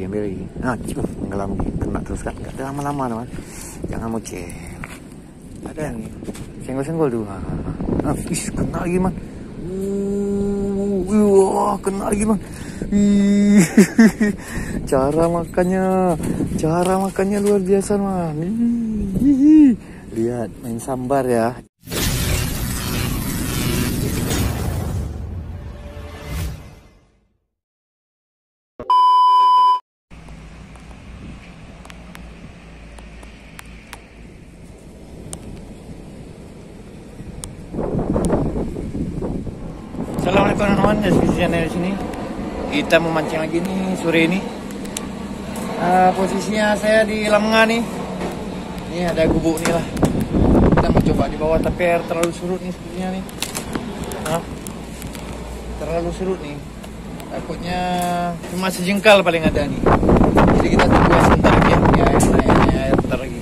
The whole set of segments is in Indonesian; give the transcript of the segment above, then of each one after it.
ambil lagi. Nah, tenggelam lagi, kena terus kan. Gak ada lama-lama teman. Jangan moceh. Ada nih. Senggol-senggol tuh. Nah, kena lagi man. Wah, kena lagi man. Cara makannya luar biasa man. Lihat, main sambar ya. Assalamualaikum teman-teman, dari channel sini. Kita memancing lagi nih sore ini. Posisinya saya di Lamenga nih. Ini ada gubuk nih lah. Kita mau coba di bawah tapi air terlalu surut nih sepertinya nih. Terlalu surut nih. Takutnya cuma sejengkal paling ada nih. Jadi kita tunggu sebentar lagi ya. Air bentar lagi.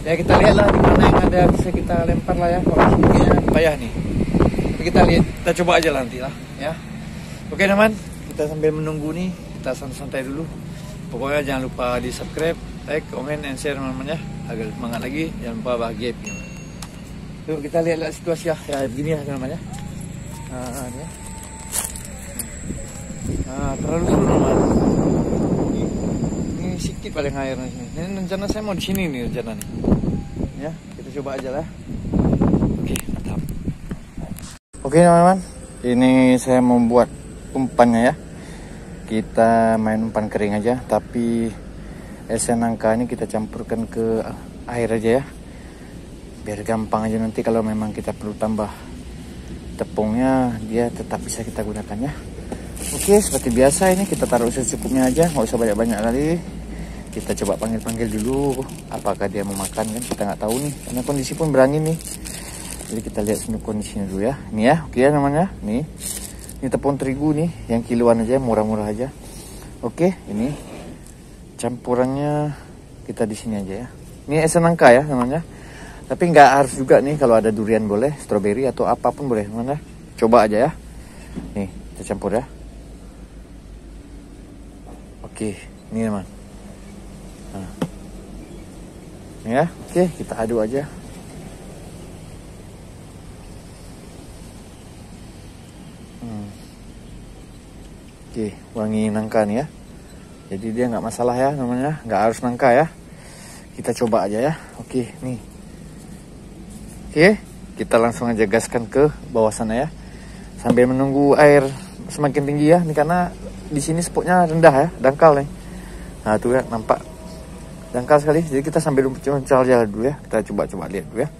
Ya kita lihatlah di mana yang ada bisa kita lempar lah ya. Kalau sepertinya payah nih. Kita lihat, kita coba aja nanti lah ya. Oke teman, kita sambil menunggu nih, kita santai-santai dulu. Pokoknya jangan lupa di subscribe, like, comment, and share teman-teman ya, agar semangat lagi. Jangan lupa bahagia. Yuk kita lihat situasi ya begini ya teman-teman ya. Ya. Terlalu seru teman. Ini sedikit paling airnya sini. Ini rencana saya mau di sini nih rencana nih. Ya, kita coba aja lah. Oke, mantap. Oke teman-teman, ini saya membuat umpannya ya. Kita main umpan kering aja, tapi esen nangka ini kita campurkan ke air aja ya. Biar gampang aja nanti kalau memang kita perlu tambah tepungnya, dia tetap bisa kita gunakan ya. Oke, seperti biasa ini kita taruh secukupnya aja, nggak usah banyak-banyak kali. Kita coba panggil-panggil dulu, apakah dia mau makan kan, kita nggak tahu nih, karena kondisi pun berangin nih. Jadi kita lihat semua kondisinya dulu ya. Ini ya, oke ya namanya. Nih. Ini tepung terigu nih, yang kiloan aja, murah-murah aja. Oke, ini campurannya kita di sini aja ya. Ini esen nangka ya namanya. Tapi nggak harus juga nih, kalau ada durian boleh, stroberi atau apapun boleh, mana? Coba aja ya. Nih, kita campur ya. Oke, ini teman. Nah. Ini ya, oke, kita aduk aja. Oke, wangi nangka nih ya. Jadi dia nggak masalah ya namanya, nggak harus nangka ya. Kita coba aja ya. Oke, nih. Oke, kita langsung aja gaskan ke bawah sana ya. Sambil menunggu air semakin tinggi ya. Ini karena di sini spotnya rendah ya, dangkal nih. Nah tuh ya, nampak dangkal sekali. Jadi kita sambil mencal jalan dulu ya. Kita coba lihat dulu ya.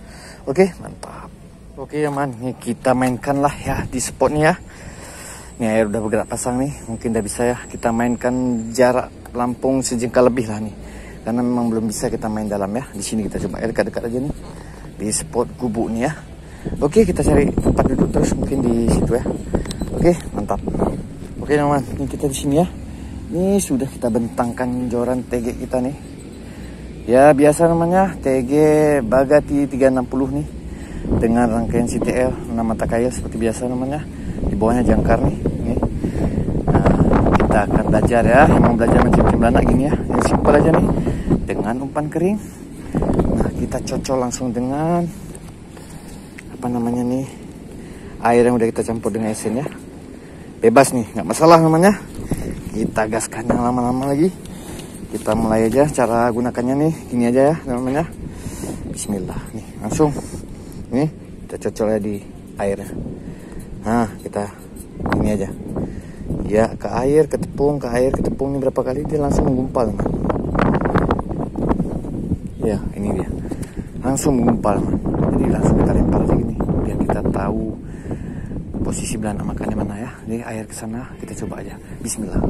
Oke, mantap. Oke ya man, nih kita mainkan lah ya di spotnya ya. Ini air udah bergerak pasang nih, mungkin udah bisa ya kita mainkan jarak lampung sejengkal lebih lah nih. Karena memang belum bisa kita main dalam ya. Di sini kita coba air dekat-dekat aja nih. Di spot gubuk nih ya. Oke, kita cari tempat duduk terus mungkin di situ ya. Oke, mantap. Oke teman, ini kita di sini ya. Ini sudah kita bentangkan joran TG kita nih. Ya biasa namanya TG Bagati 360 nih. Dengan rangkaian CTL 6 mata kail seperti biasa namanya. Di bawahnya jangkar nih. Nah, kita akan belajar ya, emang belajar mancing belanak gini ya, yang simpel aja nih, dengan umpan kering. Nah, kita cocok langsung dengan apa namanya nih, air yang udah kita campur dengan esen ya. Bebas nih, nggak masalah namanya. Kita gaskan yang lama-lama lagi. Kita mulai aja cara gunakannya nih, gini aja ya namanya. Bismillah nih, langsung nih kita cocok ya di airnya. Nah, kita ini aja. Ya, ke air, ke tepung, ini berapa kali dia langsung menggumpal, man. Ya, ini dia. Langsung menggumpal, man. Jadi langsung kita lempar aja gini, biar kita tahu posisi belanak makannya mana ya. Jadi air ke sana, kita coba aja. Bismillah.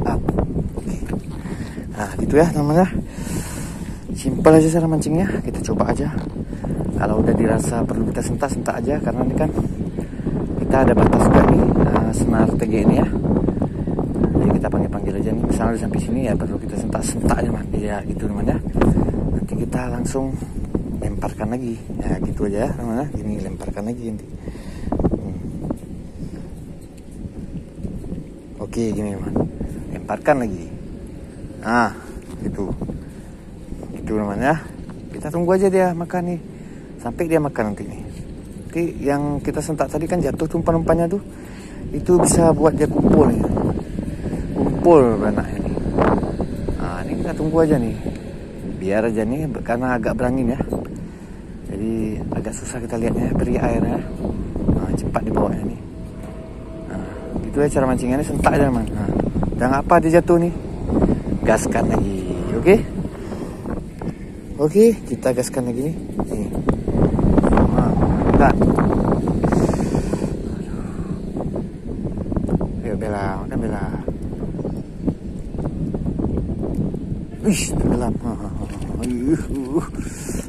Oke. Nah, gitu ya namanya. Simpel aja cara mancingnya, kita coba aja. Kalau udah dirasa perlu kita sentak aja, karena ini kan kita ada batas juga nih senar TG ini ya. Jadi kita panggil aja nih, misalnya udah sampai sini ya perlu kita sentak aja man. Ya gitu namanya. Nanti kita langsung lemparkan lagi. Ya gitu aja ya namanya. Ini lemparkan lagi nanti. Oke gini man. Lemparkan lagi. Nah, itu namanya. Kita tunggu aja dia makan nih, sampai dia makan nanti nih. Nanti yang kita sentak tadi kan jatuh tuh umpan-umpannya tuh, itu bisa buat dia kumpul nih, kumpul beranaknya nih. Nah, ini kita tunggu aja nih, biar aja nih, karena agak berangin ya, jadi agak susah kita lihatnya, beri airnya. Nah, cepat dibawanya nih. Nah, gitu ya cara mancingnya, sentak aja teman. Nah, jangan apa dia jatuh nih, gaskan lagi, oke? Oke, kita gaskan lagi nih. Nih. Nah, tak. Ayo Bella, makan Bella. Wih, tenggelam.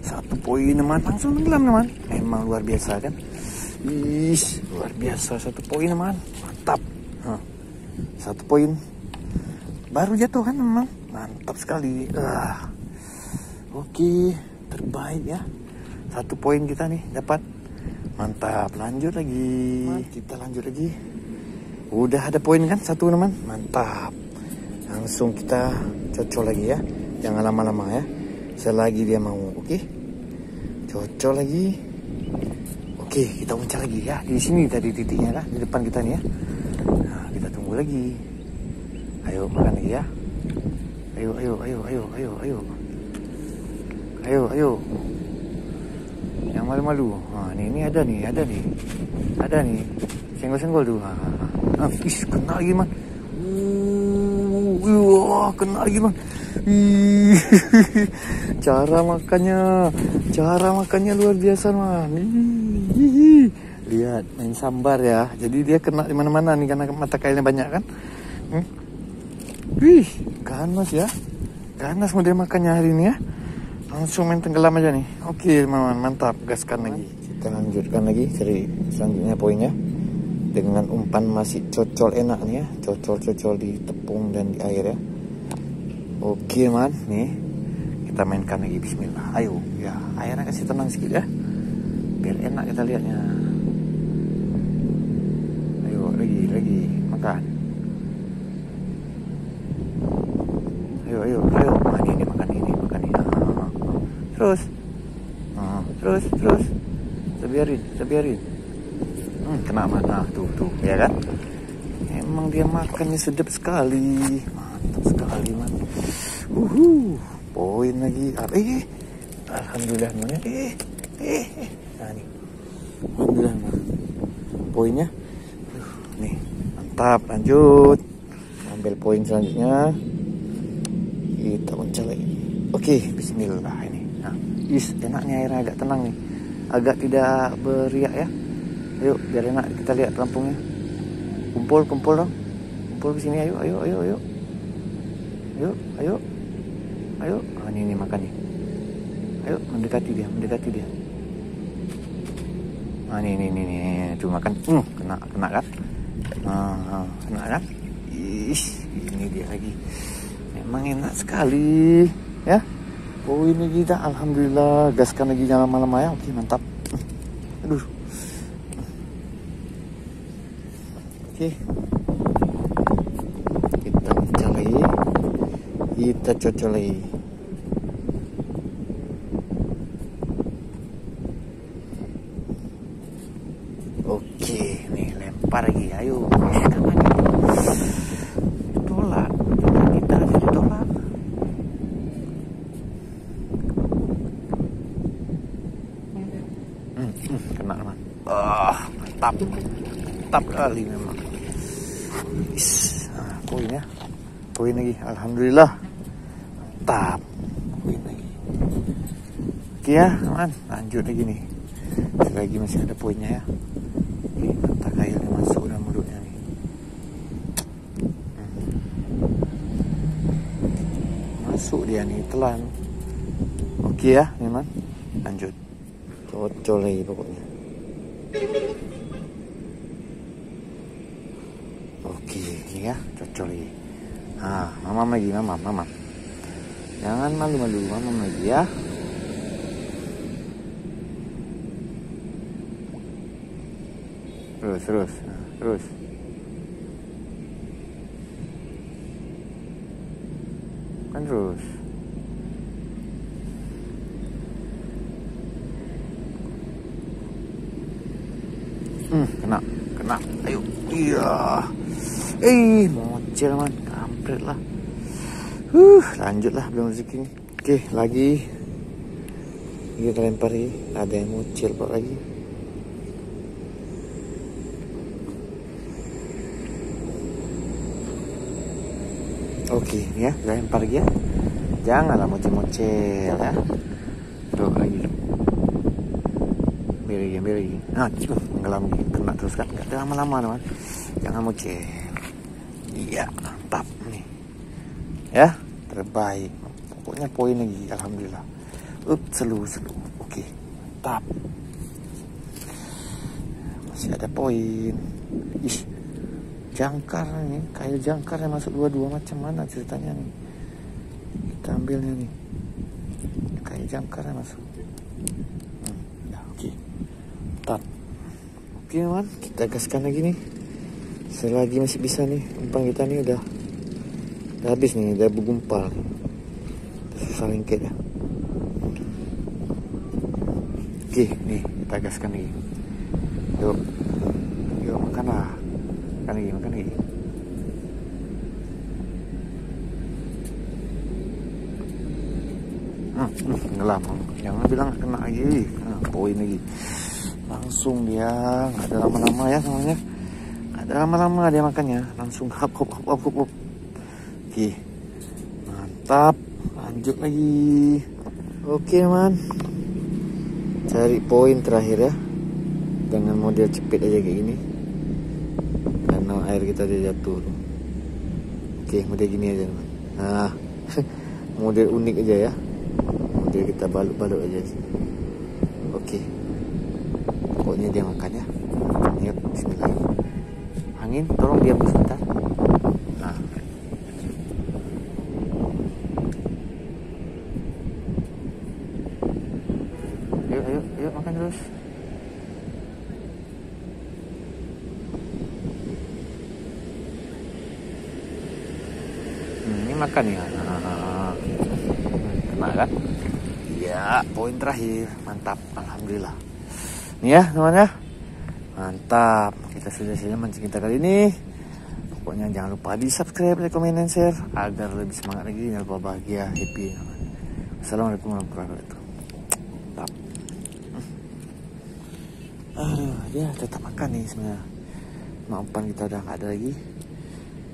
Satu poin teman, langsung tenggelam teman. Emang luar biasa kan? Ih, luar biasa, satu poin teman, mantap. Satu poin, baru jatuh kan memang, mantap sekali. Oke, terbaik ya. Satu poin kita nih dapat. Mantap, lanjut lagi. Kita lanjut lagi. Udah ada poin kan satu teman. Mantap. Langsung kita cocol lagi ya. Jangan lama-lama ya. Selagi dia mau, oke. Cocol lagi. Oke, kita uncal lagi ya. Di sini tadi titiknya lah, di depan kita nih ya. Nah, kita tunggu lagi. Ayo makan lagi ya. Ayo. Ayo. Yang malu-malu. Nah, ini ada nih. Senggol-senggol tuh. Kena lagi man. Kena lagi man. Cara makannya luar biasa man. Lihat, main sambar ya. Jadi dia kena di mana-mana nih karena mata kailnya banyak kan. Wih, ganas ya. Ganas model makannya hari ini ya. Langsung main tenggelam aja nih. Oke teman-teman, mantap, gaskan lagi. Kita lanjutkan lagi cari selanjutnya poinnya. Dengan umpan masih cocol enak nih ya. Cocol di tepung dan di air ya. Oke man, nih kita mainkan lagi, bismillah. Ayo ya, airnya kasih tenang sedikit ya, biar enak kita lihatnya. Ayo lagi makan. Ayo. Makan ini. Terus. Sebiarin. Kena mana tuh ya kan? Emang dia makannya sedap sekali. Mantap sekali man. Poin lagi. Alhamdulillah man. Nah nih. Alhamdulillah man. Poinnya. Nih, mantap, lanjut. Ambil poin selanjutnya. Kita uncal lagi. Oke, bismillah ini. Nah, enaknya airnya agak tenang nih. Agak tidak beriak ya. Ayo, biar enak kita lihat pelampungnya. Kumpul dong. Kumpul ke sini, ayo. Ayo. Ini makan nih. Ayo, mendekati dia. Ini tuh makan. Kena kan? Kena kan? Ini dia lagi. Memang enak sekali ya. Ini kita alhamdulillah, gaskan lagi jangan lama-lama ya. Oke, mantap. Aduh. Oke. Kita uncal lagi. Kita cocol lagi. Oke, nih lempar lagi. Ayo. Tolak. Kita aja ditolak. Kena teman. Mantap kali memang. Poin lagi, alhamdulillah, mantap. Poin lagi. Oke ya teman, lanjut lagi nih. Lagi masih ada poinnya ya. Oke, mata kailnya masuk dalam mulutnya nih. Masuk dia nih, telan. Oke ya teman, lanjut. Cocol lagi pokoknya. Oke, ini ya, cocol lagi. Mamam lagi, mamam. Jangan malu-malu, mamam lagi ya. Terus. makan terus. Kena, ayo, iya, mocel man, kampret lah. Lanjut lah, belum rezeki nih. Oke, lagi kita lempar lagi, ada yang mocel pak lagi. Oke, ini ya, lempar lagi ya. Janganlah mocel-mocel ya. Tuh lagi. Ambil lagi. Nah, tenggelam lagi. Kena terus kan. Gak lama-lama teman. Jangan mocel. Iya, mantap nih. Ya, terbaik. Pokoknya poin lagi, alhamdulillah. Selu. Oke, mantap. Masih ada poin. Ih, jangkar nih, kayu jangkar yang masuk dua-dua, macam mana ceritanya nih? Kita ambilnya nih, kayu jangkar yang masuk. Ya, oke, mantap. Oke man, kita gaskan lagi nih. Selagi masih bisa nih, umpan kita nih udah habis nih, udah bergumpal. Saling ya. Oke, nih kita gaskan lagi. Yuk makanlah. Makan lagi. Tenggelam. Jangan bilang kena lagi. Poin lagi. Langsung dia, nggak ada lama-lama ya namanya. Nggak ada lama-lama dia makannya. Langsung hop. Oke, mantap. Lanjut lagi. Oke man. Cari poin terakhir ya. Dengan model cepet aja kayak gini. Karena air kita dia jatuh. Oke, model gini aja teman. Nah, model unik aja ya. Model kita balut-balut aja sih. Oke, pokoknya dia makan ya. Yuk, bismillah. Angin, tolong diam sebentar. Nah, yuk makan terus. Ini makan ya. Kena kan? Ya, poin terakhir. Mantap, alhamdulillah. Nih ya teman ya. Mantap. Kita sudah selesai mancing kita kali ini. Pokoknya jangan lupa di subscribe, like, komen, dan share agar lebih semangat lagi. Jangan lupa bahagia, happy. Assalamualaikum warahmatullahi wabarakatuh. Mantap. Aduh, dia tetap makan nih sebenarnya. Umpan kita udah nggak ada lagi.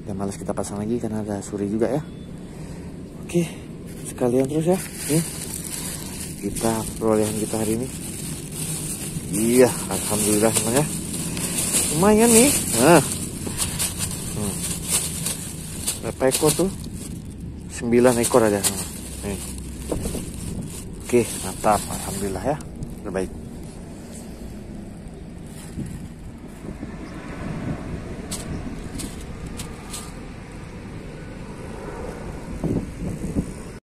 Dan malas kita pasang lagi karena ada sore juga ya. Oke, sekalian terus ya. Nih, kita perolehan kita hari ini. Iya, alhamdulillah semuanya. Lumayan nih. Nah, berapa ekor tuh? 9 ekor ada. Nih. Oke, mantap, alhamdulillah ya. Terbaik.